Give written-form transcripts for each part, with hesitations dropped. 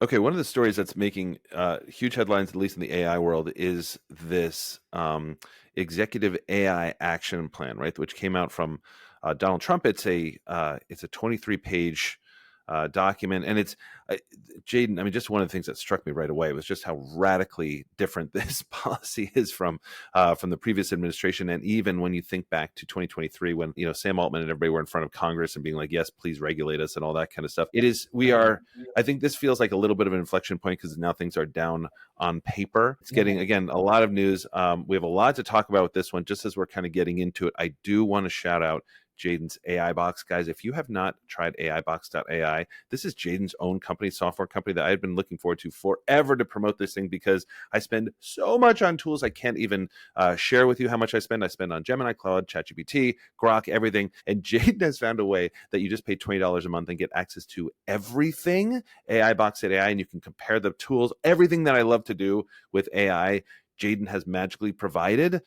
Okay, one of the stories that's making huge headlines, at least in the AI world, is this executive AI action plan, right? Which came out from Donald Trump. It's a 23-page document, and it's Jaeden. I mean, just one of the things that struck me right away was just how radically different this policy is from the previous administration, and even when you think back to 2023, when Sam Altman and everybody were in front of Congress and being like, "Yes, please regulate us," and all that kind of stuff. It is we are. I think this feels like a little bit of an inflection point because now things are down on paper. It's getting, again, a lot of news. We have a lot to talk about with this one. Just as we're kind of getting into it, I do want to shout out Jaeden's AI Box. Guys, if you have not tried AIbox.ai, this is Jaeden's own company, software company that I had been looking forward to forever to promote this thing because I spend so much on tools I can't even share with you how much I spend. I spend on Gemini, Cloud, ChatGPT, Grok, everything. And Jaeden has found a way that you just pay $20 a month and get access to everything, AIbox.ai, and you can compare the tools, everything that I love to do with AI. Jaeden has magically provided,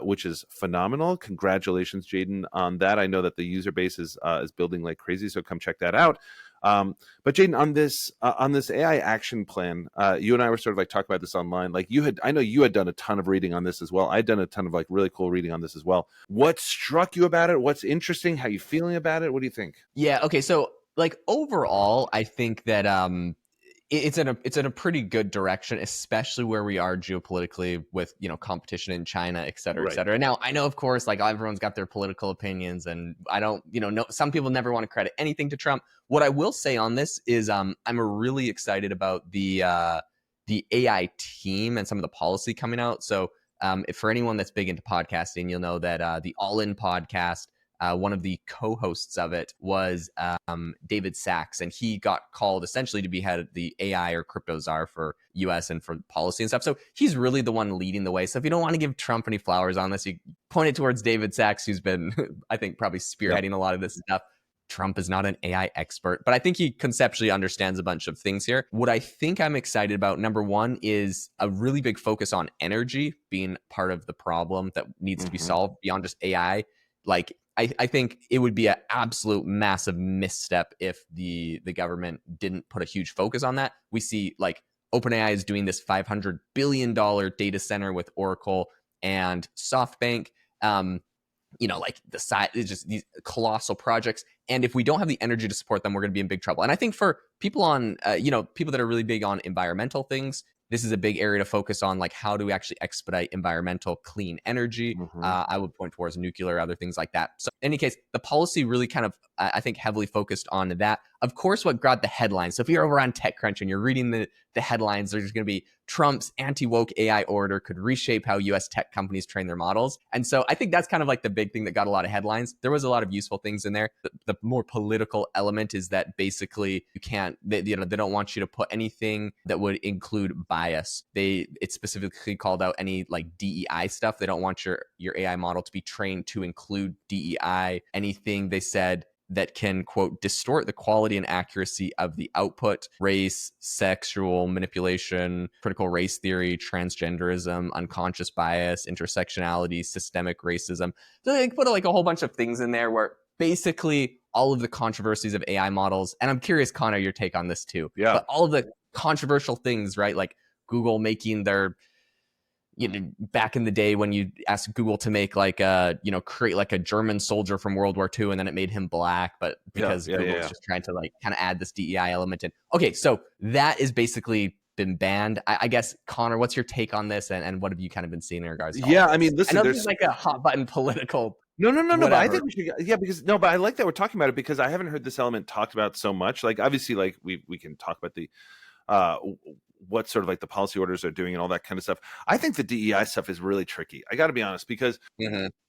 which is phenomenal. Congratulations, Jaeden, on that. I know that the user base is building like crazy, so come check that out. But Jaeden, on this AI action plan, you and I were sort of like talking about this online. Like I know you had done a ton of reading on this as well. I'd done a ton of like really cool reading on this as well. What struck you about it? What's interesting? How you feeling about it? What do you think? Yeah. Okay. So like overall, I think that it's in a pretty good direction, especially where we are geopolitically with competition in China, et cetera, et cetera. Now I know, of course, like everyone's got their political opinions, and I don't, no, some people never want to credit anything to Trump. What I will say on this is, I'm really excited about the AI team and some of the policy coming out. So, if for anyone that's big into podcasting, you'll know that the All In podcast. One of the co-hosts of it was David Sachs, and he got called essentially to be head of the AI or crypto czar for US and for policy and stuff. So he's really the one leading the way. So if you don't want to give Trump any flowers on this, you point it towards David Sachs, who's been, I think, probably spearheading a lot of this stuff. Trump is not an AI expert, but I think he conceptually understands a bunch of things here. What I think I'm excited about, number one, is a really big focus on energy being part of the problem that needs to be solved beyond just AI. Like, I think it would be an absolute massive misstep if the government didn't put a huge focus on that. We see like OpenAI is doing this $500 billion data center with Oracle and SoftBank. Like the size is just these colossal projects. And if we don't have the energy to support them, we're going to be in big trouble. And I think for people on, people that are really big on environmental things, this is a big area to focus on, like how do we actually expedite environmental clean energy? I would point towards nuclear, other things like that. So in any case, the policy really kind of, I think, heavily focused on that. Of course, what grabbed the headlines. So if you're over on TechCrunch and you're reading the headlines, there's going to be Trump's anti-woke AI order could reshape how US tech companies train their models. And so I think that's kind of like the big thing that got a lot of headlines. There was a lot of useful things in there. The more political element is that basically you can't, they don't want you to put anything that would include bias. It specifically called out any like DEI stuff. They don't want your AI model to be trained to include DEI. Anything they said that can, quote, distort the quality and accuracy of the output, race, sexual manipulation, critical race theory, transgenderism, unconscious bias, intersectionality, systemic racism. So they put like a whole bunch of things in there where basically all of the controversies of AI models, and I'm curious, Conor, your take on this too. Yeah. But all of the controversial things, right? Like Google making their, back in the day when you asked Google to make like create like a German soldier from World War II, and then it made him black, but because Google's just trying to like kind of add this DEI element in. Okay, so that is basically been banned. I guess, Conor, what's your take on this, and what have you kind of been seeing in regards to all I this? mean, listen, I know there's like a hot button political. No, but I think we should, but I like that we're talking about it because I haven't heard this element talked about so much. Like, obviously, like we can talk about the what sort of like the policy orders are doing and all that kind of stuff. I think the DEI stuff is really tricky. I got to be honest, because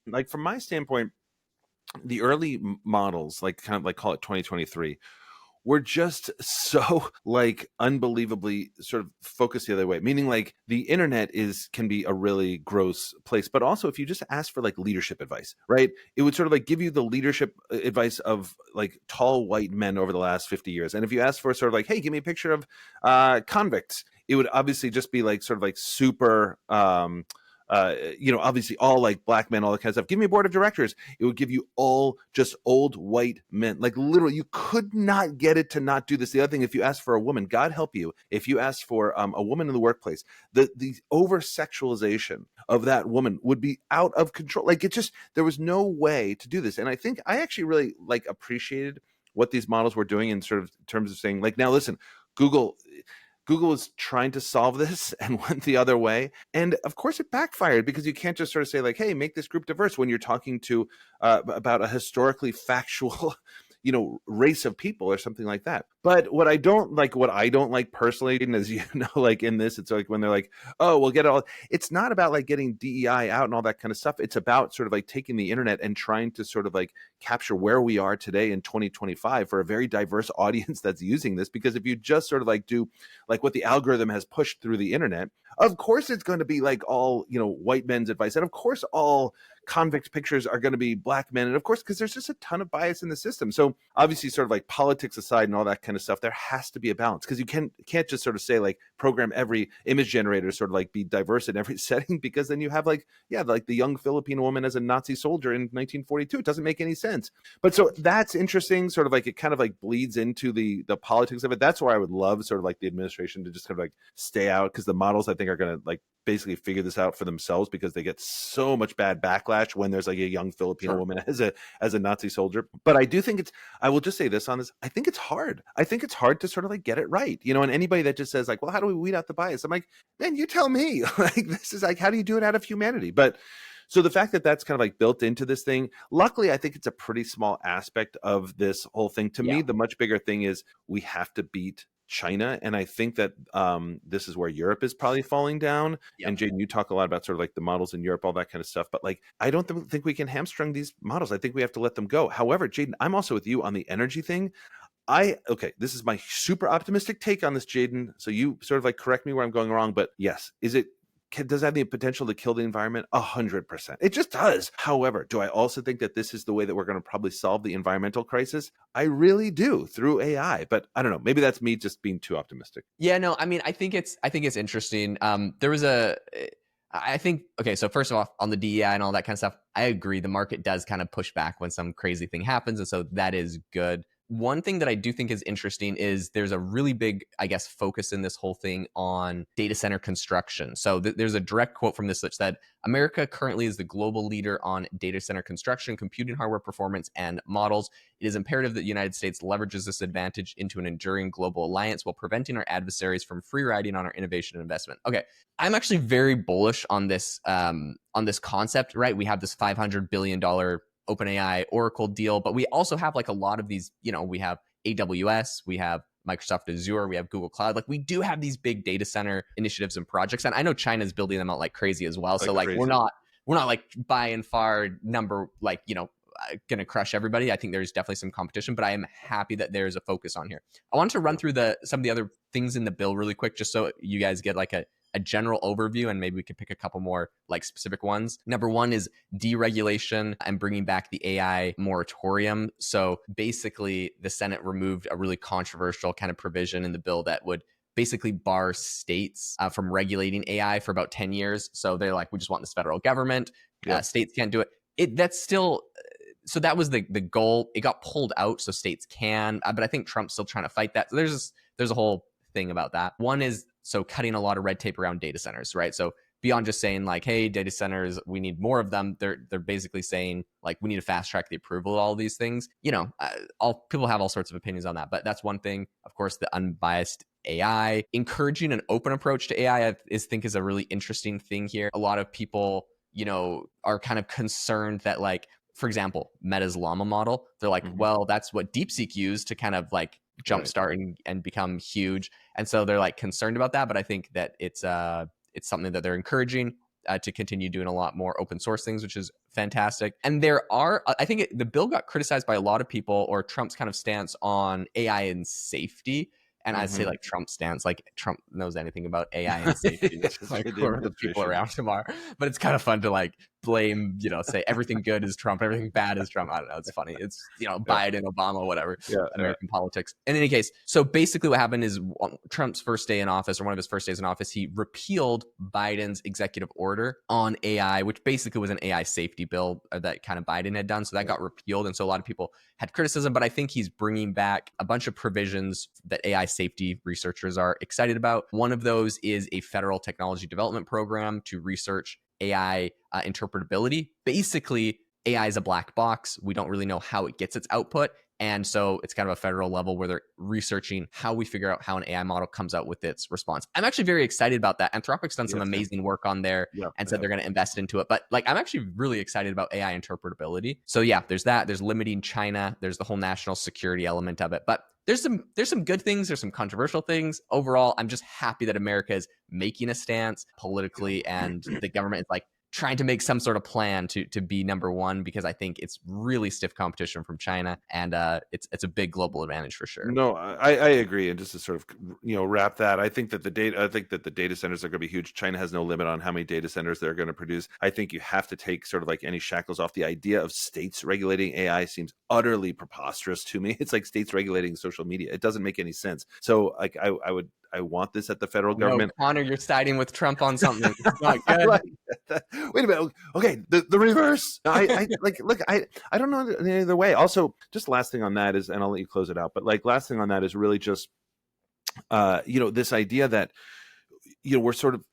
like from my standpoint, the early models, like kind of like call it 2023, were just so like unbelievably sort of focused the other way, meaning like the internet can be a really gross place. But also if you just ask for like leadership advice, right, it would sort of like give you the leadership advice of like tall white men over the last 50 years. And if you ask for sort of like, hey, give me a picture of convicts, it would obviously just be like sort of like super obviously all like black men, all that kind of stuff. Give me a board of directors. It would give you all just old white men. Like literally, you could not get it to not do this. The other thing, if you ask for a woman, God help you, if you ask for a woman in the workplace, the over sexualization of that woman would be out of control. Like it just, there was no way to do this. And I think I actually really like appreciated what these models were doing in sort of terms of saying like, now listen, Google was trying to solve this and went the other way. And of course it backfired, because you can't just sort of say like, hey, make this group diverse when you're talking to about a historically factual race of people or something like that. But what I don't like personally, and as you know, like in this, it's like when they're like, oh, we'll get it all. It's not about like getting DEI out and all that kind of stuff. It's about sort of like taking the internet and trying to sort of like capture where we are today in 2025 for a very diverse audience that's using this. Because if you just sort of like do like what the algorithm has pushed through the internet, of course it's going to be like all, white men's advice. And of course all convict pictures are going to be black men. And of course, because there's just a ton of bias in the system. So obviously sort of like politics aside and all that kind of stuff, there has to be a balance, because you can't just sort of say like program every image generator to sort of like be diverse in every setting, because then you have like, yeah, like the young Filipino woman as a Nazi soldier in 1942. It doesn't make any sense. But so that's interesting. Sort of like it kind of like bleeds into the politics of it. That's where I would love sort of like the administration to just kind of like stay out, because the models I think are going to like basically figure this out for themselves, because they get so much bad backlash when there's like a young Filipino woman as a Nazi soldier. But I do think I will just say this on this, I think it's hard. I think it's hard to sort of like get it right, and anybody that just says like, well, how do we weed out the bias? I'm like, man, you tell me. Like, this is like, how do you do it out of humanity? But so the fact that that's kind of like built into this thing, luckily, I think it's a pretty small aspect of this whole thing. To me, the much bigger thing is we have to beat China. And I think that this is where Europe is probably falling down. Yep. And Jaeden, you talk a lot about sort of like the models in Europe, all that kind of stuff. But like, I don't think we can hamstring these models. I think we have to let them go. However, Jaeden, I'm also with you on the energy thing. This is my super optimistic take on this, Jaeden. So you sort of like correct me where I'm going wrong. But yes, does it have the potential to kill the environment? 100%. It just does. However, do I also think that this is the way that we're going to probably solve the environmental crisis? I really do, through AI. But I don't know. Maybe that's me just being too optimistic. Yeah, no, I mean, I think it's interesting. There was okay, so first of all, on the DEI and all that kind of stuff, I agree. The market does kind of push back when some crazy thing happens. And so that is good. One thing that I do think is interesting is there's a really big, I guess, focus in this whole thing on data center construction. So there's a direct quote from this that said, America currently is the global leader on data center construction, computing hardware performance, and models. It is imperative that the United States leverages this advantage into an enduring global alliance while preventing our adversaries from free riding on our innovation and investment. Okay, I'm actually very bullish on this concept, right? We have this $500 billion OpenAI Oracle deal, but we also have like a lot of these, we have AWS, we have Microsoft Azure, we have Google Cloud. Like we do have these big data center initiatives and projects. And I know China's building them out like crazy as well. So like crazy. we're not like by and far number, like, going to crush everybody. I think there's definitely some competition, but I am happy that there's a focus on here. I want to run through some of the other things in the bill really quick, just so you guys get like a general overview, and maybe we could pick a couple more like specific ones. Number one is deregulation and bringing back the AI moratorium. So basically the Senate removed a really controversial kind of provision in the bill that would basically bar states from regulating AI for about 10 years. So they're like, we just want this federal government. States can't do it. That's still... So that was the goal. It got pulled out so states can, but I think Trump's still trying to fight that. So there's a whole thing about that. One is cutting a lot of red tape around data centers, right? So beyond just saying like, hey, data centers, we need more of them. They're basically saying like, we need to fast track the approval of all of these things. All people have all sorts of opinions on that, but that's one thing. Of course, the unbiased AI, encouraging an open approach to AI, I think is a really interesting thing here. A lot of people, are kind of concerned that like, for example, Meta's Llama model, they're like, well, that's what DeepSeek used to kind of like jumpstart and become huge. And so they're like concerned about that. But I think that it's something that they're encouraging to continue doing a lot more open source things, which is fantastic. And I think the bill got criticized by a lot of people, or Trump's kind of stance on AI and safety. And I'd say like Trump's stance, like Trump knows anything about AI and safety. Like we're the people around tomorrow. But it's kind of fun to like blame, say everything good is Trump, everything bad is Trump. I don't know. It's funny. It's, Biden, Obama, whatever, American politics. In any case, so basically what happened is on Trump's first day in office, or one of his first days in office, he repealed Biden's executive order on AI, which basically was an AI safety bill that kind of Biden had done. So that got repealed. And so a lot of people had criticism, but I think he's bringing back a bunch of provisions that AI safety researchers are excited about. One of those is a federal technology development program to research AI interpretability. Basically, AI is a black box. We don't really know how it gets its output. And so it's kind of a federal level where they're researching how we figure out how an AI model comes out with its response. I'm actually very excited about that. Anthropic's done some amazing work on there and said they're going to invest into it. But I'm actually really excited about AI interpretability. So yeah, there's that. There's limiting China. There's the whole national security element of it. But there's some good things. There's some controversial things. Overall, I'm just happy that America is making a stance politically, and the government is trying to make some sort of plan to be number one, because I think it's really stiff competition from China, and it's a big global advantage for sure. No, I agree. And just to sort of wrap that, I think that the data centers are going to be huge. China has no limit on how many data centers they're going to produce. I think you have to take sort of any shackles off. The idea of states regulating AI seems utterly preposterous to me. It's like states regulating social media. It doesn't make any sense. So I want this at the federal government. Conor, you're siding with Trump on something. It's not good. Wait a minute. Okay, the reverse. I look. I don't know any other way. Also, just last thing on that is, and I'll let you close it out. But last thing on that is really just, this idea that, we're sort of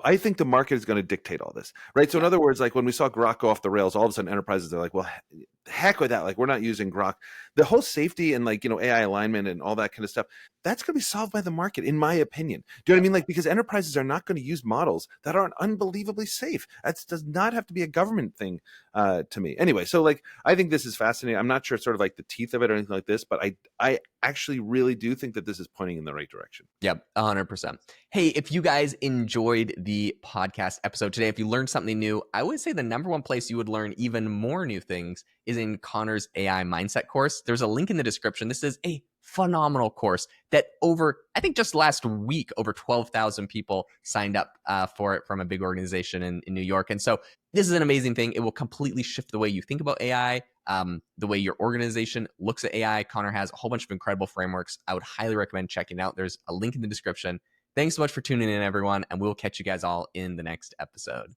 I think the market is going to dictate all this, right? So in other words, when we saw Grok go off the rails, all of a sudden enterprises are well, heck with that. We're not using Grok. The whole safety and AI alignment and all that kind of stuff, that's going to be solved by the market, in my opinion. Do you know what I mean? Because enterprises are not going to use models that aren't unbelievably safe. That does not have to be a government thing to me. Anyway, so I think this is fascinating. I'm not sure sort of the teeth of it or anything like this, but I actually really do think that this is pointing in the right direction. Yep, 100%. Hey, if you guys enjoyed the podcast episode today, if you learned something new, I would say the number one place you would learn even more new things is in Conor's AI mindset course. There's a link in the description. This is a phenomenal course that I think just last week, over 12,000 people signed up for it from a big organization in New York. And so this is an amazing thing. It will completely shift the way you think about AI, the way your organization looks at AI. Conor has a whole bunch of incredible frameworks. I would highly recommend checking it out. There's a link in the description. Thanks so much for tuning in, everyone, and we'll catch you guys all in the next episode.